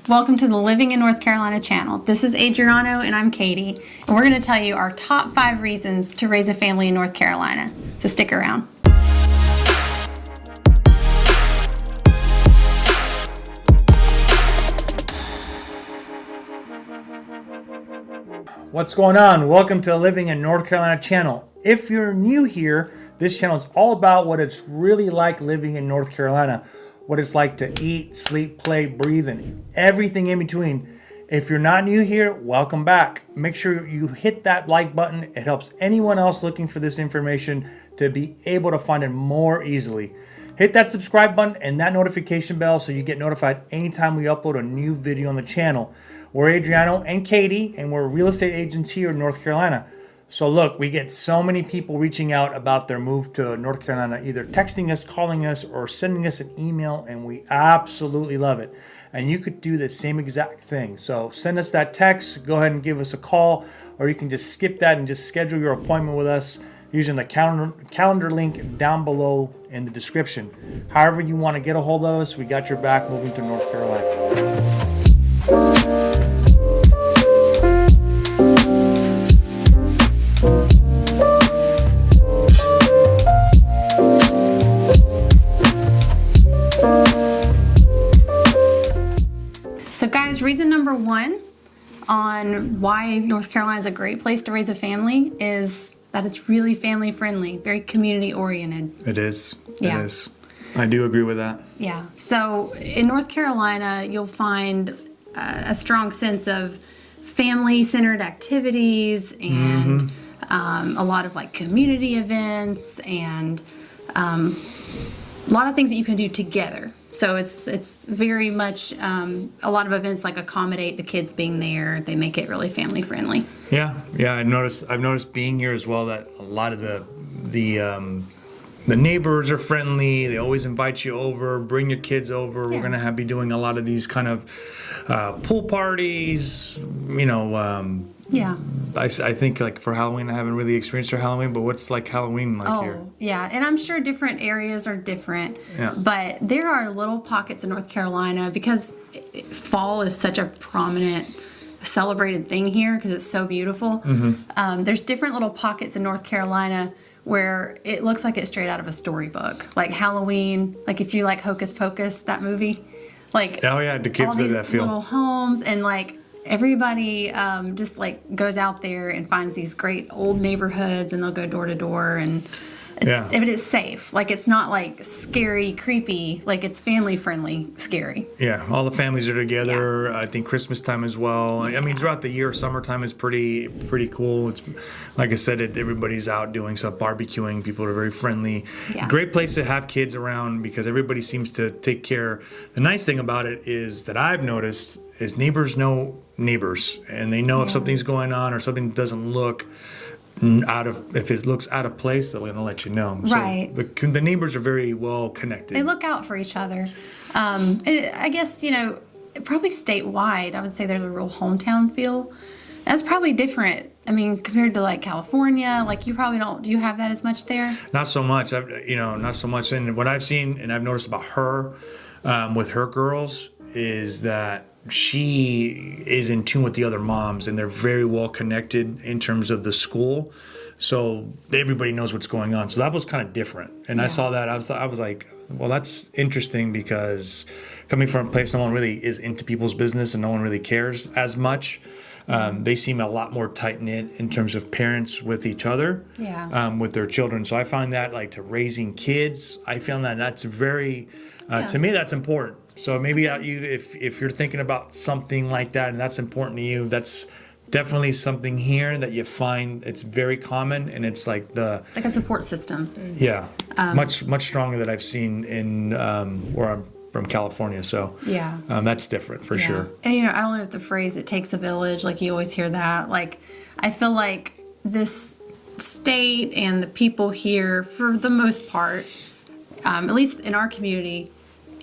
Welcome to the Living in North Carolina channel. This is Adriano and I'm Katie, and we're going to tell you our top 5 reasons to raise a family in North Carolina. So stick around. What's going on? Welcome to the Living in North Carolina channel. If you're new here, this channel is all about what it's really like living in North Carolina, what it's like to eat, sleep, play, breathe, and everything in between. If you're not new here, welcome back. Make sure you hit that like button. It helps anyone else looking for this information to be able to find it more easily. Hit that subscribe button and that notification bell so you get notified anytime we upload a new video on the channel. We're Adriano and Katie, and we're real estate agents here in North Carolina. So look, we get so many people reaching out about their move to North Carolina, either texting us, calling us, or sending us an email, and we absolutely love it. And you could do the same exact thing. So send us that text, go ahead and give us a call, or you can just skip that and just schedule your appointment with us using the calendar link down below in the description. However you want to get a hold of us, we got your back moving to North Carolina. So guys, reason number 1 on why North Carolina is a great place to raise a family is that it's really family friendly, very community oriented. It is. Yeah. It is. I do agree with that. Yeah. So in North Carolina, you'll find a strong sense of family-centered activities and a lot of like community events and a lot of things that you can do together. So it's very much a lot of events like accommodate the kids being there. They make it really family friendly. Yeah. I've noticed being here as well that a lot of the neighbors are friendly. They always invite you over, bring your kids over. Yeah. We're gonna be doing a lot of these kind of pool parties. Yeah. I think like for Halloween, I haven't really experienced our Halloween, but what's like Halloween like here? Oh, yeah. And I'm sure different areas are different. Yeah. But there are little pockets in North Carolina because fall is such a prominent celebrated thing here because it's so beautiful. There's different little pockets in North Carolina where it looks like it's straight out of a storybook. Like Halloween, like if you like Hocus Pocus, that movie. Like, oh yeah, the kids all did these that feel. Little homes and like everybody just like goes out there and finds these great old neighborhoods and they'll go door to door and it's safe. Like it's not like scary, creepy, like it's family friendly, scary. Yeah, all the families are together. Yeah. I think Christmas time as well. Yeah. I mean, throughout the year, summertime is pretty cool. It's like I said, everybody's out doing stuff, barbecuing. People are very friendly. Yeah. Great place to have kids around because everybody seems to take care. The nice thing about it is that I've noticed is neighbors know neighbors, and they know if something's going on or something doesn't look if it looks out of place, they're going to let you know. Right. So the neighbors are very well connected. They look out for each other. I guess, probably statewide, I would say there's a real hometown feel. That's probably different. I mean, compared to like California, like you probably don't, do you have that as much there? Not so much. Not so much. And what I've seen and I've noticed about her with her girls is that she is in tune with the other moms and they're very well connected in terms of the school. So everybody knows what's going on. So that was kind of different. And I saw that. I was like, well, that's interesting because coming from a place no one really is into people's business and no one really cares as much. They seem a lot more tight-knit in terms of parents with each other, with their children. So I find that like to raising kids, I found that that's very, to me, that's important. So maybe if you're thinking about something like that and that's important to you, that's definitely something here that you find it's very common and it's like a support system. Yeah, much stronger than I've seen in where I'm from California. So that's different for sure. And I don't know if the phrase "it takes a village," like you always hear that. Like I feel like this state and the people here, for the most part, at least in our community,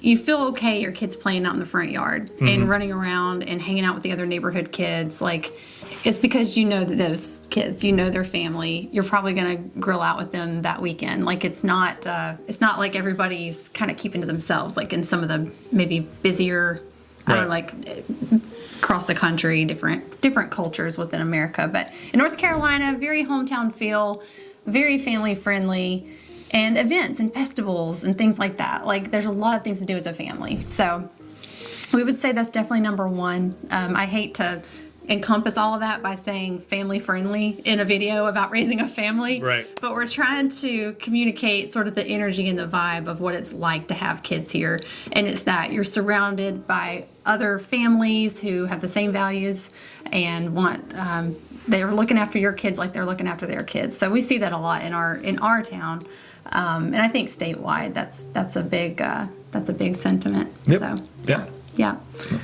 you feel okay your kids playing out in the front yard and running around and hanging out with the other neighborhood kids. Like it's because you know that those kids, you know their family. You're probably going to grill out with them that weekend. Like it's not like everybody's kind of keeping to themselves. Like in some of the maybe busier Right. or like across the country, different cultures within America. But in North Carolina, very hometown feel, very family friendly, and events and festivals and things like that. Like there's a lot of things to do as a family. So we would say that's definitely number one. I hate to encompass all of that by saying family friendly in a video about raising a family. Right. But we're trying to communicate sort of the energy and the vibe of what it's like to have kids here. And it's that you're surrounded by other families who have the same values and want, they're looking after your kids like they're looking after their kids. So we see that a lot in our town. And I think statewide, that's a big sentiment. Yep. So, Yeah. yeah.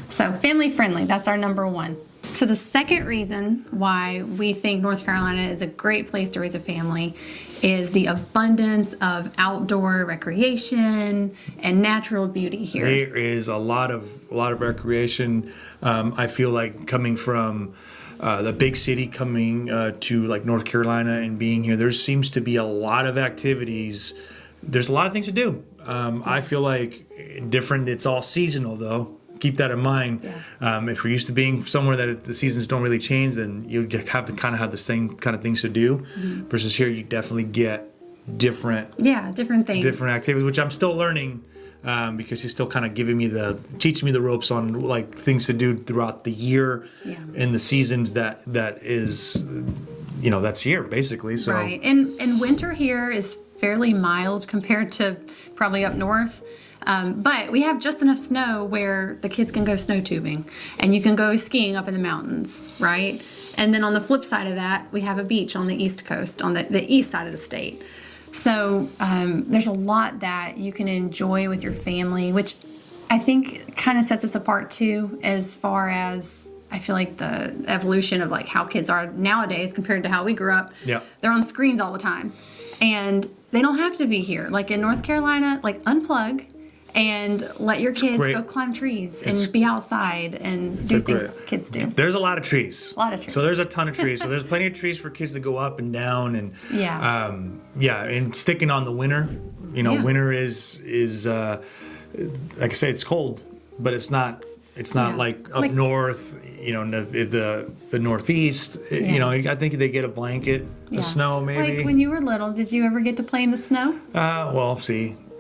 So family friendly, that's our number one. So the second reason why we think North Carolina is a great place to raise a family is the abundance of outdoor recreation and natural beauty here. There is a lot of recreation. I feel like coming from the big city, coming to like North Carolina and being here, there seems to be a lot of activities. There's a lot of things to do. I feel like it's all seasonal though. Keep that in mind. Yeah. If you're used to being somewhere that the seasons don't really change, then you have to kind of have the same kind of things to do. Mm-hmm. Versus here, you definitely get different things, different activities, which I'm still learning because he's still kind of teaching me the ropes on like things to do throughout the year in the seasons that is, that's here basically. So right, and winter here is fairly mild compared to probably up north. But we have just enough snow where the kids can go snow tubing and you can go skiing up in the mountains, right? And then on the flip side of that, we have a beach on the East Coast, on the east side of the state. So there's a lot that you can enjoy with your family, which I think kind of sets us apart too, as far as I feel like the evolution of like how kids are nowadays compared to how we grew up. Yeah. They're on screens all the time. And they don't have to be here. Like in North Carolina, like unplug and let your kids go climb trees and be outside and do things kids do. There's a lot of trees. A lot of trees. So there's a ton of trees. So there's plenty of trees for kids to go up and down and and sticking on the winter. Winter is like I say, it's cold, but it's not like up north. The northeast. I think they get a blanket, the snow maybe. Like when you were little, did you ever get to play in the snow?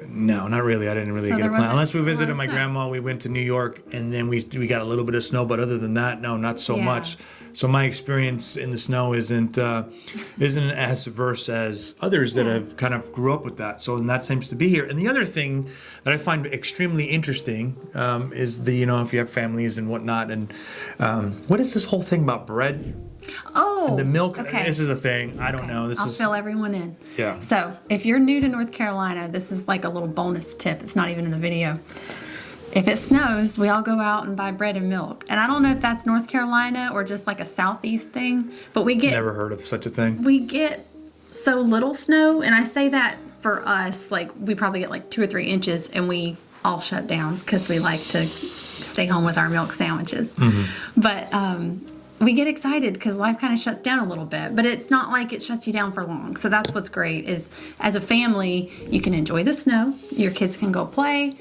No, not really. I didn't really get a plan. Unless we visited my grandma, we went to New York, and then we got a little bit of snow. But other than that, no, not so much. So my experience in the snow isn't as diverse as others that have kind of grew up with that. So and that seems to be here. And the other thing that I find extremely interesting is if you have families and whatnot. And what is this whole thing about bread? Oh, and the milk. Okay. This is a thing. I don't know. I'll fill everyone in. Yeah. So if you're new to North Carolina, this is like a little bonus tip. It's not even in the video. If it snows, we all go out and buy bread and milk. And I don't know if that's North Carolina or just like a southeast thing, but we get... Never heard of such a thing. We get so little snow, and I say that for us, like we probably get like 2 or 3 inches, and we all shut down because we like to stay home with our milk sandwiches. Mm-hmm. But we get excited because life kind of shuts down a little bit, but it's not like it shuts you down for long. So that's what's great is as a family, you can enjoy the snow. Your kids can go play.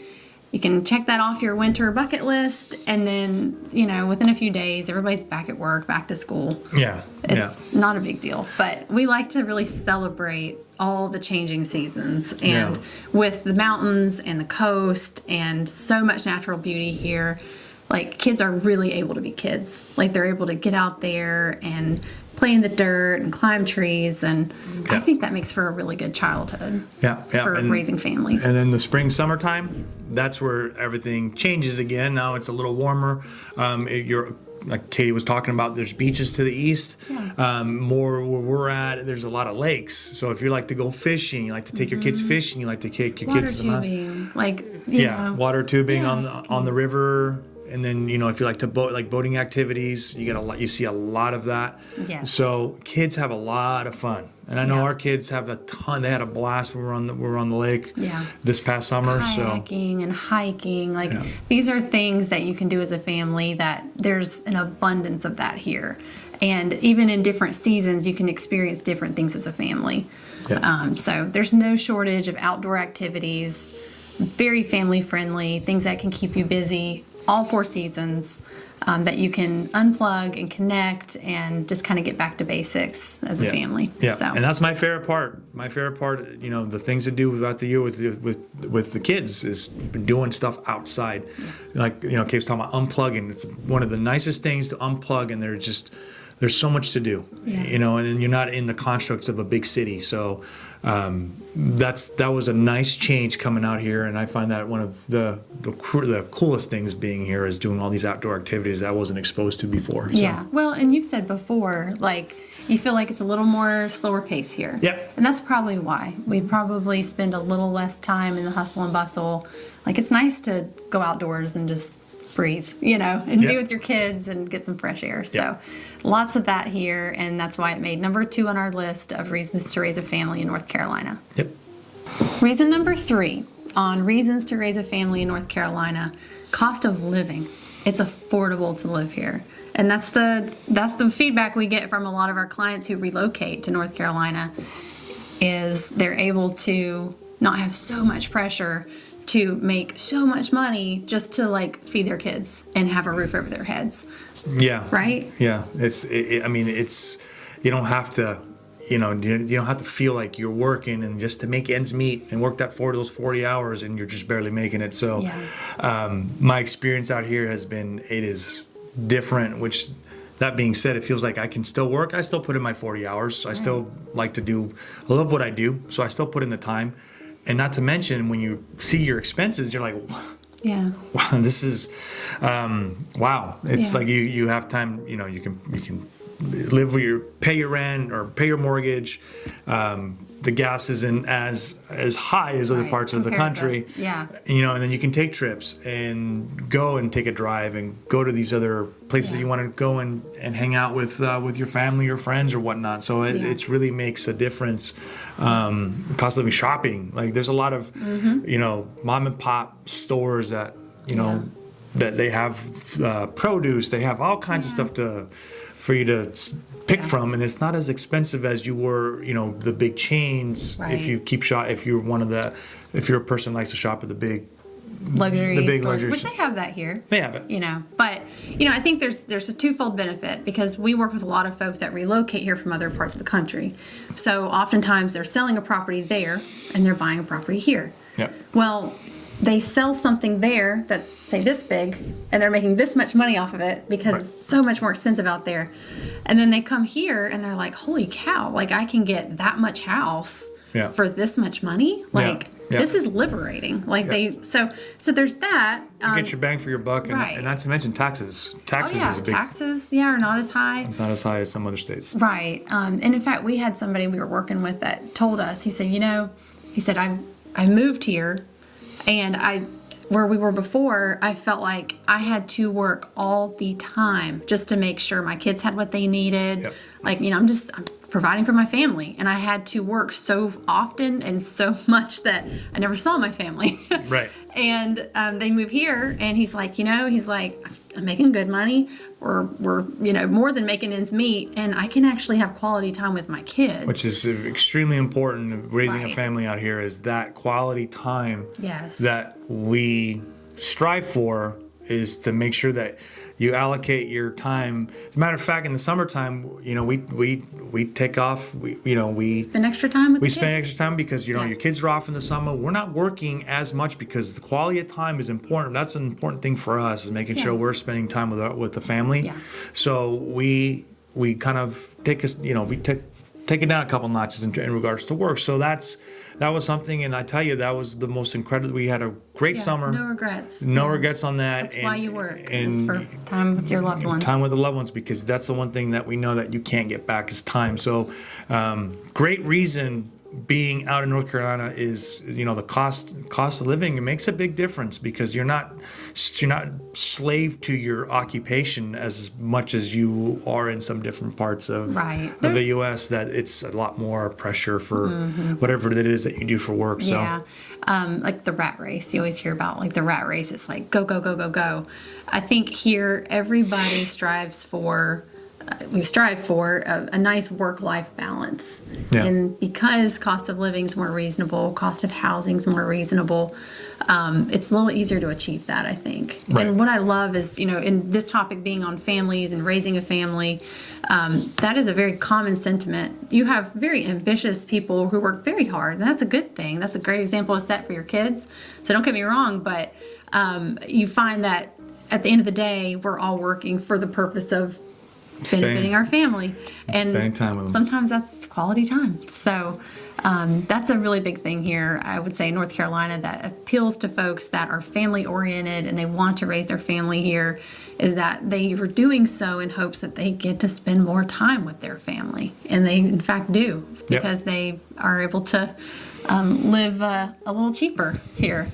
You can check that off your winter bucket list. And then, within a few days, everybody's back at work, back to school. Yeah. It's not a big deal. But we like to really celebrate all the changing seasons. And with the mountains and the coast and so much natural beauty here, like kids are really able to be kids. Like they're able to get out there and play in the dirt and climb trees, and I think that makes for a really good childhood. For raising families. And then the spring, summertime, that's where everything changes again. Now it's a little warmer. Like Katie was talking about, there's beaches to the east. More where we're at, there's a lot of lakes. So if you like to go fishing, you like to take your kids fishing, you like to take your kids to the mountain. Water tubing on the river. And then, if you like to boat, like boating activities, you see a lot of that. Yes. So kids have a lot of fun. And I know our kids have a ton. They had a blast when we were on the lake this past summer. Kayaking and hiking. These are things that you can do as a family that there's an abundance of that here. And even in different seasons, you can experience different things as a family. So there's no shortage of outdoor activities. Very family friendly, things that can keep you busy all 4 seasons, that you can unplug and connect and just kind of get back to basics as a family. Yeah, So. and that's my favorite part. My favorite part, the things to do throughout the year with the kids is doing stuff outside. Like, Kate was talking about unplugging. It's one of the nicest things to unplug, and there's so much to do, and then you're not in the constructs of a big city. So that was a nice change coming out here, and I find that one of the coolest things being here is doing all these outdoor activities that I wasn't exposed to before. So. Yeah, well, and you've said before, like, you feel like it's a little more slower pace here. Yep. And that's probably why. We probably spend a little less time in the hustle and bustle. Like, it's nice to go outdoors and just breathe, and be with your kids and get some fresh air. So lots of that here, and that's why it made number 2 on our list of reasons to raise a family in North Carolina. Yep. Reason number 3 on reasons to raise a family in North Carolina, cost of living. It's affordable to live here. And that's the feedback we get from a lot of our clients who relocate to North Carolina, is they're able to not have so much pressure to make so much money just to feed their kids and have a roof over their heads. Yeah. Right? Yeah. It's you don't have to, you don't have to feel like you're working and just to make ends meet and work those 40 hours and you're just barely making it. So my experience out here it is different, which that being said, it feels like I can still work. I still put in my 40 hours. I still like to I love what I do. So I still put in the time. And not to mention, when you see your expenses, you're like, wow, this is, wow. It's like you have time, you can live where pay your rent or pay your mortgage. The gas isn't as high as other parts of the country. And then you can take trips and go and take a drive and go to these other places that you want to go and hang out with your family or friends or whatnot. So it really makes a difference. Cost of living, shopping. Like, there's a lot of, mom and pop stores that, that they have produce. They have all kinds of stuff for you to pick from, and it's not as expensive as you were, the big chains. If you if you're a person who likes to shop at the big luxury stores, which they have that here. They have it. But I think there's a twofold benefit, because we work with a lot of folks that relocate here from other parts of the country. So oftentimes they're selling a property there and they're buying a property here. Yep. Well, they sell something there that's, say, this big, and they're making this much money off of it because it's so much more expensive out there. And then they come here and they're like, holy cow, I can get that much house for this much money? This is liberating. So there's that. You get your bang for your buck, and not to mention taxes. Taxes is a big... Taxes, are not as high. Not as high as some other states. Right. And in fact, we had somebody we were working with that told us, he said, I moved here, and where we were before, I felt like I had to work all the time just to make sure my kids had what they needed. Yep. I'm providing for my family, and I had to work so often and so much that I never saw my family. Right. And they move here, and he's like, I'm making good money, or we're, more than making ends meet, and I can actually have quality time with my kids. Which is extremely important. Raising a family out here is that quality time that we strive for, is to make sure that you allocate your time. As a matter of fact, in the summertime, we take off. We spend extra time with the kids. We spend extra time because your kids are off in the summer. We're not working as much because the quality of time is important. That's an important thing for us, is making sure we're spending time with the family. Yeah. So we kind of take it down a couple notches in regards to work. So that was something, and I tell you, that was the most incredible. We had a great summer. No regrets. No regrets on that. That's why you work. It's for time with your loved ones. Time with the loved ones, because that's the one thing that we know that you can't get back is time. So great reason being out in North Carolina is, the cost of living. It makes a big difference, because you're not slave to your occupation as much as you are in some different parts of the U.S. That it's a lot more pressure for whatever it is that you do for work. Yeah. Like the rat race. You always hear about the rat race. It's like go, go, go, go, go. I think here everybody strives for we strive for a nice work-life balance. Yeah. And because cost of living is more reasonable, cost of housing is more reasonable, it's a little easier to achieve that, I think. Right. And what I love is, in this topic being on families and raising a family, that is a very common sentiment. You have very ambitious people who work very hard, and that's a good thing. That's a great example to set for your kids. So don't get me wrong, but you find that at the end of the day, we're all working for the purpose of benefiting our family, and spending time with them. Sometimes that's quality time. So that's a really big thing here, I would say, in North Carolina, that appeals to folks that are family oriented and they want to raise their family here, is that they are doing so in hopes that they get to spend more time with their family, and they in fact do, because they are able to live a little cheaper here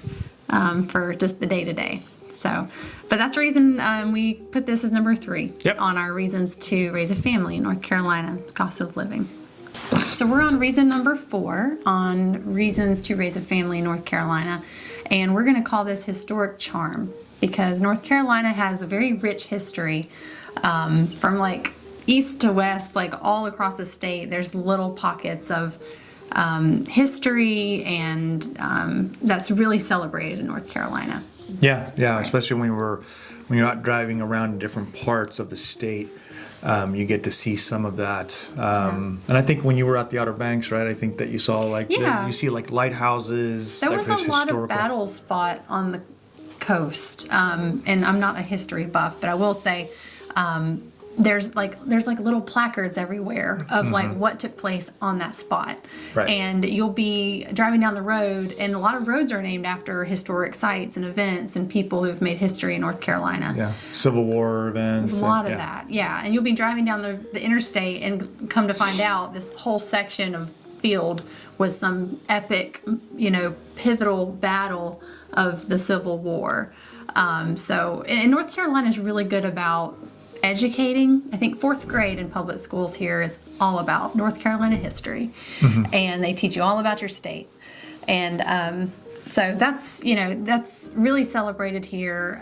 for just the day-to-day. So, but that's the reason we put this as number 3 on our reasons to raise a family in North Carolina, cost of living. So we're on reason number 4 on reasons to raise a family in North Carolina, and we're going to call this historic charm, because North Carolina has a very rich history from like east to west, like all across the state. There's little pockets of history, and that's really celebrated in North Carolina. Yeah, especially when you're out driving around different parts of the state, you get to see some of that. And I think when you were at the Outer Banks, right? I think that you saw you see like lighthouses. There was a lot of battles fought on the coast, and I'm not a history buff, but I will say there's like little placards everywhere of like what took place on that spot. Right. And you'll be driving down the road, and a lot of roads are named after historic sites and events and people who've made history in North Carolina. Yeah, Civil War events. There's a lot of that, yeah. And you'll be driving down the interstate and come to find out this whole section of field was some epic, pivotal battle of the Civil War. And North Carolina is really good about educating. I think 4th grade in public schools here is all about North Carolina history, and they teach you all about your state. And so that's really celebrated here.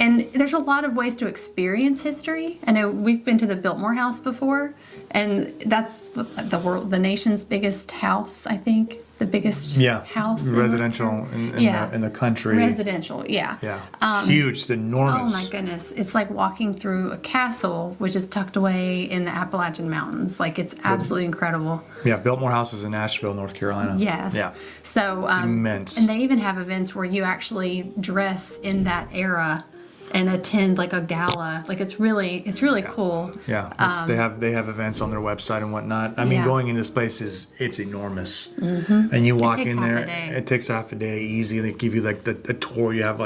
And there's a lot of ways to experience history. I know we've been to the Biltmore House before, and that's the nation's biggest house, I think. The biggest house. Residential in the country. Residential, yeah. Yeah. Huge, it's enormous. Oh my goodness. It's like walking through a castle, which is tucked away in the Appalachian Mountains. Like, it's absolutely incredible. Yeah, Biltmore House is in Asheville, North Carolina. Yes. Yeah. So it's immense. And they even have events where you actually dress in that era and attend like a gala. Like, it's really cool. Yeah, they have events on their website and whatnot. I mean, going in this place it's enormous. And you walk in there, it takes half a day easy. They give you like a tour. You have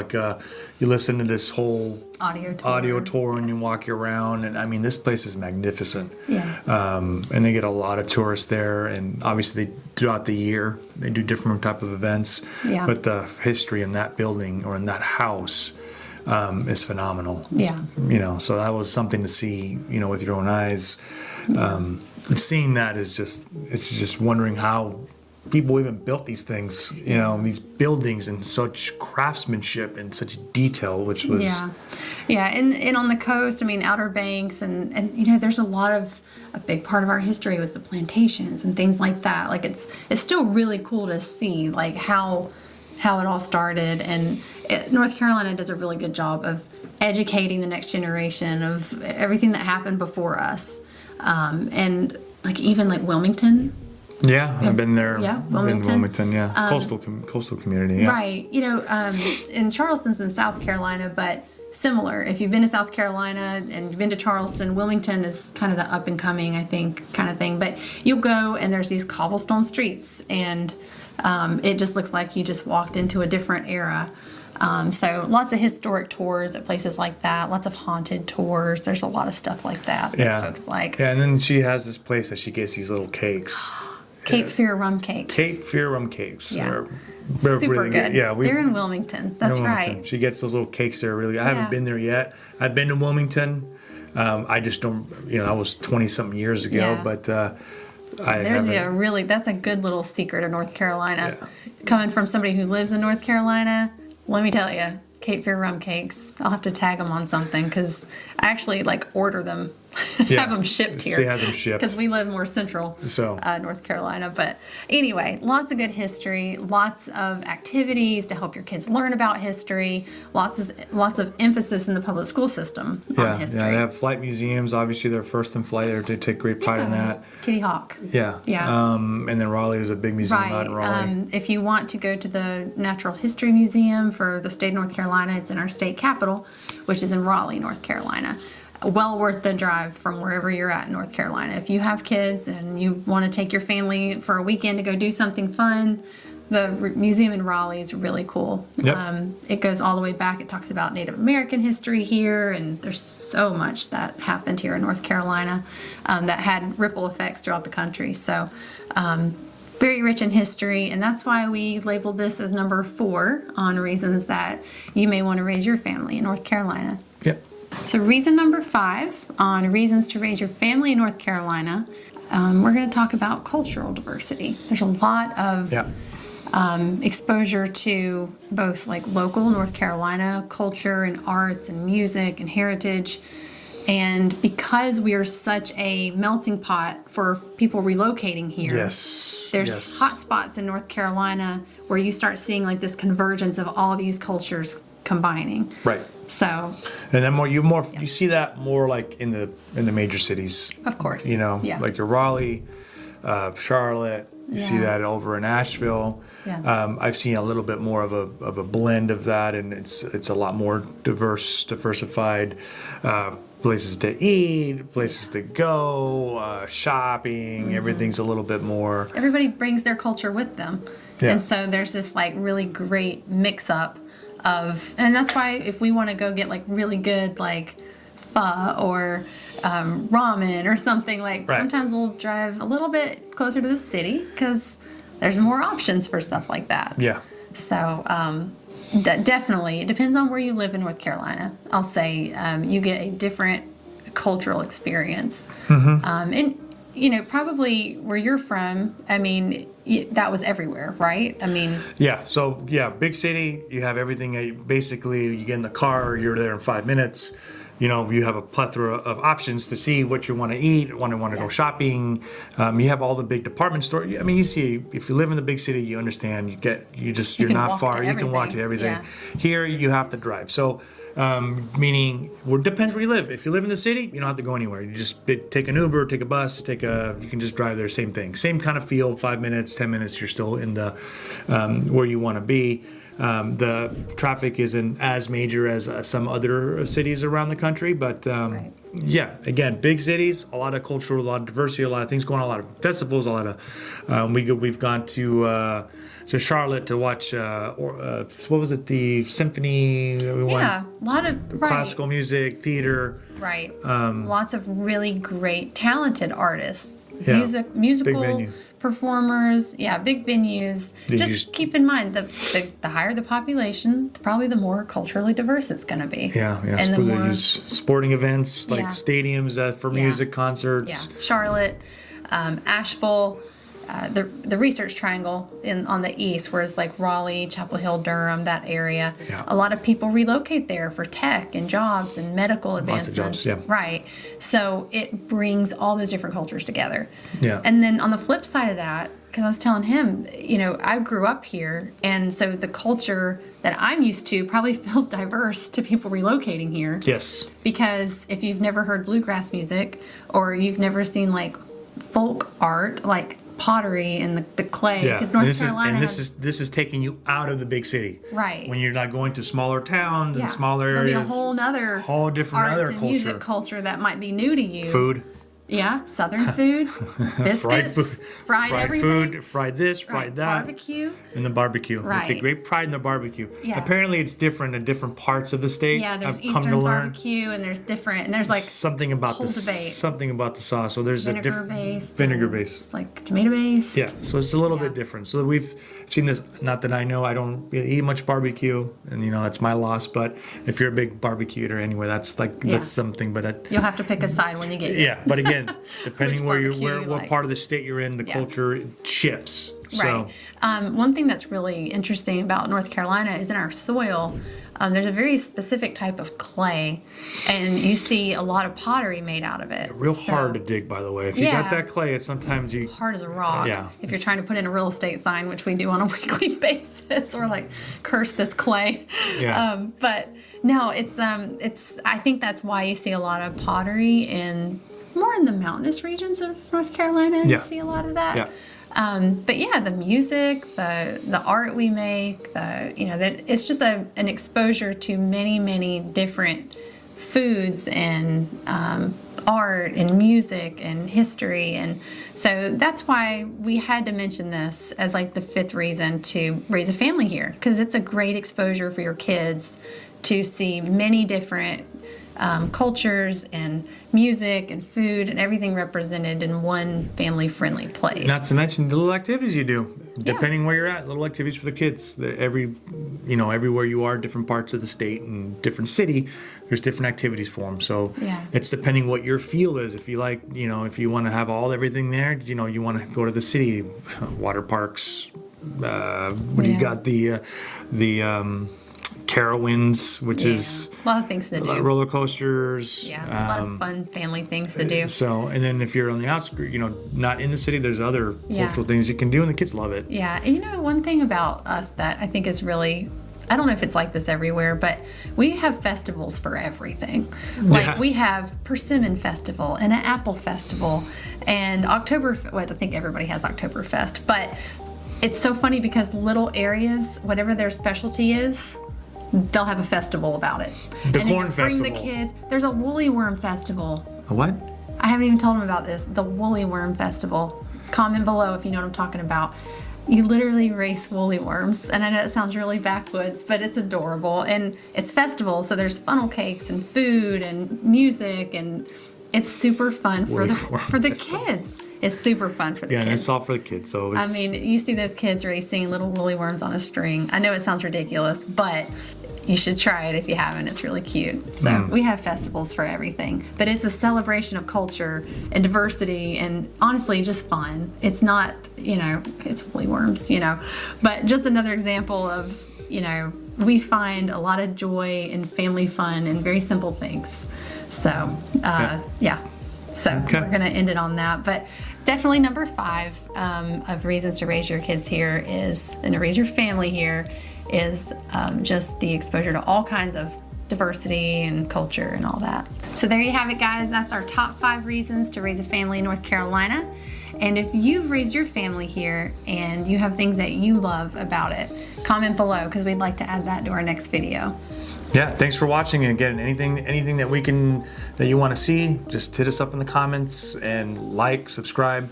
you listen to this whole audio tour, and you walk around. And I mean, this place is magnificent. Yeah. And they get a lot of tourists there, and obviously throughout the year they do different type of events. Yeah. But the history in that building or in that house is phenomenal. Yeah. So that was something to see, with your own eyes. Seeing that is just wondering how people even built these things, these buildings in such craftsmanship and such detail, which was... Yeah. And on the coast, I mean, Outer Banks, and there's a big part of our history was the plantations and things like that. Like, it's still really cool to see, like, how it all started. And North Carolina does a really good job of educating the next generation of everything that happened before us. And like, even like Wilmington. Yeah, I've been there. Yeah, Wilmington. Been Wilmington, yeah. Coastal community, yeah. Right. In Charleston's in South Carolina, but similar. If you've been to South Carolina and you've been to Charleston, Wilmington is kind of the up and coming, I think, kind of thing. But you'll go and there's these cobblestone streets, and it just looks like you just walked into a different era. So lots of historic tours at places like that, lots of haunted tours. There's a lot of stuff like that folks like. Yeah, and then she has this place that she gets these little cakes. Cape Fear rum cakes. Cape Fear rum cakes. Yeah. They're super really good. Yeah, they're in Wilmington. That's right. She gets those little cakes there. Really, I haven't been there yet. I've been to Wilmington. I just don't. That was 20-something years ago. But that's a good little secret of North Carolina. Yeah. Coming from somebody who lives in North Carolina, let me tell you, Cape Fear rum cakes. I'll have to tag them on something, because I actually order them have them shipped here. She has them shipped. Because we live more central North Carolina. But anyway, lots of good history, lots of activities to help your kids learn about history, lots of emphasis in the public school system on history. Yeah, they have flight museums. Obviously, they're first in flight. They take great pride in that. Kitty Hawk. Yeah. And then Raleigh is a big museum out in Raleigh. If you want to go to the Natural History Museum for the state of North Carolina, it's in our state capital, which is in Raleigh, North Carolina. Well worth the drive from wherever you're at in North Carolina. If you have kids and you want to take your family for a weekend to go do something fun, the museum in Raleigh is really cool. Yep. It goes all the way back. It talks about Native American history here, and there's so much that happened here in North Carolina that had ripple effects throughout the country. So very rich in history, and that's why we labeled this as number 4 on reasons that you may want to raise your family in North Carolina. Yep. So reason number 5 on reasons to raise your family in North Carolina, we're going to talk about cultural diversity. There's a lot of exposure to both like local North Carolina culture and arts and music and heritage. And because we are such a melting pot for people relocating here, there's hot spots in North Carolina where you start seeing like this convergence of all these cultures combining. Right. So. And then you see that more like in the major cities. Of course. Like your Raleigh, Charlotte. You see that over in Asheville. Yeah. I've seen a little bit more of a blend of that, and it's a lot more diversified. Places to eat, places to go, shopping. Everything's a little bit more. Everybody brings their culture with them, and so there's this like really great mix up of, and that's why if we want to go get like really good like pho or ramen or something, like sometimes we'll drive a little bit closer to the city because there's more options for stuff like that. Yeah. So definitely, it depends on where you live in North Carolina. I'll say you get a different cultural experience. And, probably where you're from, I mean, that was everywhere, right? I mean. Yeah. So, big city, you have everything. Basically, you get in the car, you're there in 5 minutes. You have a plethora of options to see what you want to eat, want to go shopping. You have all the big department stores. I mean, you see, if you live in the big city, you understand. You're not far. You can walk to everything. Yeah. Here, you have to drive. So, meaning, it depends where you live. If you live in the city, you don't have to go anywhere. You just take an Uber, take a bus, you can just drive there. Same thing, same kind of feel. 5 minutes, 10 minutes, you're still in the where you want to be. The traffic isn't as major as some other cities around the country, but again, big cities, a lot of culture, a lot of diversity, a lot of things going on, a lot of festivals, a lot of. We've gone to Charlotte to watch what was it, the symphony? A lot of classical music, theater. Right. Lots of really great, talented artists. Musical performers. Yeah, big venues. Just keep in mind, the higher the population, probably the more culturally diverse it's going to be. Yeah. And they use sporting events like stadiums for music, concerts. Yeah. Charlotte, Asheville. The Research Triangle on the east, whereas like Raleigh, Chapel Hill, Durham, that area, a lot of people relocate there for tech and jobs and medical advancements. Lots of jobs, Right. So it brings all those different cultures together. Yeah. And then on the flip side of that, because I was telling him, I grew up here, and so the culture that I'm used to probably feels diverse to people relocating here. Yes. Because if you've never heard bluegrass music, or you've never seen like folk art, like pottery and the clay, because North Carolina this is taking you out of the big city, right? When you're not going to smaller towns and smaller areas, there'll be a whole different arts other and culture. Music culture that might be new to you. Food. Yeah, Southern food, biscuits, fried everything. Food, fried this, fried that. Barbecue. And the barbecue. Right. They take great pride in the barbecue. Yeah. Apparently it's different in different parts of the state. Yeah, there's I've come to Eastern learn. barbecue, and there's different, and there's like something about the sauce. So there's vinegar based, like tomato based. Yeah, so it's a little bit different. So we've seen this. Not that I know, I don't really eat much barbecue, and that's my loss. But if you're a big barbecue eater anyway, that's something. But you'll have to pick a side when you get here. Yeah, but again, depending what part of the state you're in, the culture shifts. So One thing that's really interesting about North Carolina is in our soil, there's a very specific type of clay, and you see a lot of pottery made out of it. real hard to dig, by the way. If you got that clay, it's sometimes you hard as a rock. Yeah, if you're trying to put in a real estate sign, which we do on a weekly basis, or like curse this clay. Yeah. But no, it's I think that's why you see a lot of pottery more in the mountainous regions of North Carolina. You see a lot of that. Yeah. But yeah, the music, the art we make, it's just an exposure to many, many different foods and art and music and history. And so that's why we had to mention this as like the fifth reason to raise a family here, because it's a great exposure for your kids to see many different cultures and music and food and everything represented in one family-friendly place. Not to mention the little activities you do, depending where you're at. Little activities for the kids. Everywhere you are, different parts of the state and different city, there's different activities for them. So it's depending what your feel is. If you like, if you want to have everything there, you want to go to the city, water parks. What do you got? The Carowinds, which is a lot of things to do. Roller coasters. Yeah, a lot of fun family things to do. So, and then if you're on the outskirts, not in the city, there's other cultural things you can do, and the kids love it. Yeah, and one thing about us that I think is really, I don't know if it's like this everywhere, but we have festivals for everything. Like we have Persimmon Festival and an Apple Festival and I think everybody has Oktoberfest, but it's so funny because little areas, whatever their specialty is, they'll have a festival about it. The and corn then bring festival. the kids. There's a woolly worm festival. A what? I haven't even told them about this. The woolly worm festival. Comment below if you know what I'm talking about. You literally race woolly worms, and I know it sounds really backwoods, but it's adorable. And it's festival, so there's funnel cakes and food and music, and it's super fun for the kids. It's super fun for the kids. Yeah, and it's all for the kids. So it's, you see those kids racing little woolly worms on a string. I know it sounds ridiculous, but you should try it if you haven't. It's really cute. So we have festivals for everything, but it's a celebration of culture and diversity and honestly just fun. It's not, it's woolly worms, but just another example of, we find a lot of joy and family fun and very simple things. So, So we're going to end it on that. But definitely number 5 of reasons to raise your kids here and to raise your family here is just the exposure to all kinds of diversity and culture and all that. So there you have it, guys. That's our top 5 reasons to raise a family in North Carolina. And if you've raised your family here and you have things that you love about it, comment below because we'd like to add that to our next video. Yeah, thanks for watching. And again, anything that you want to see, just hit us up in the comments and subscribe.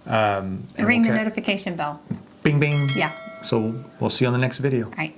And ring the notification bell. Bing, bing. Yeah. So we'll see you on the next video. All right.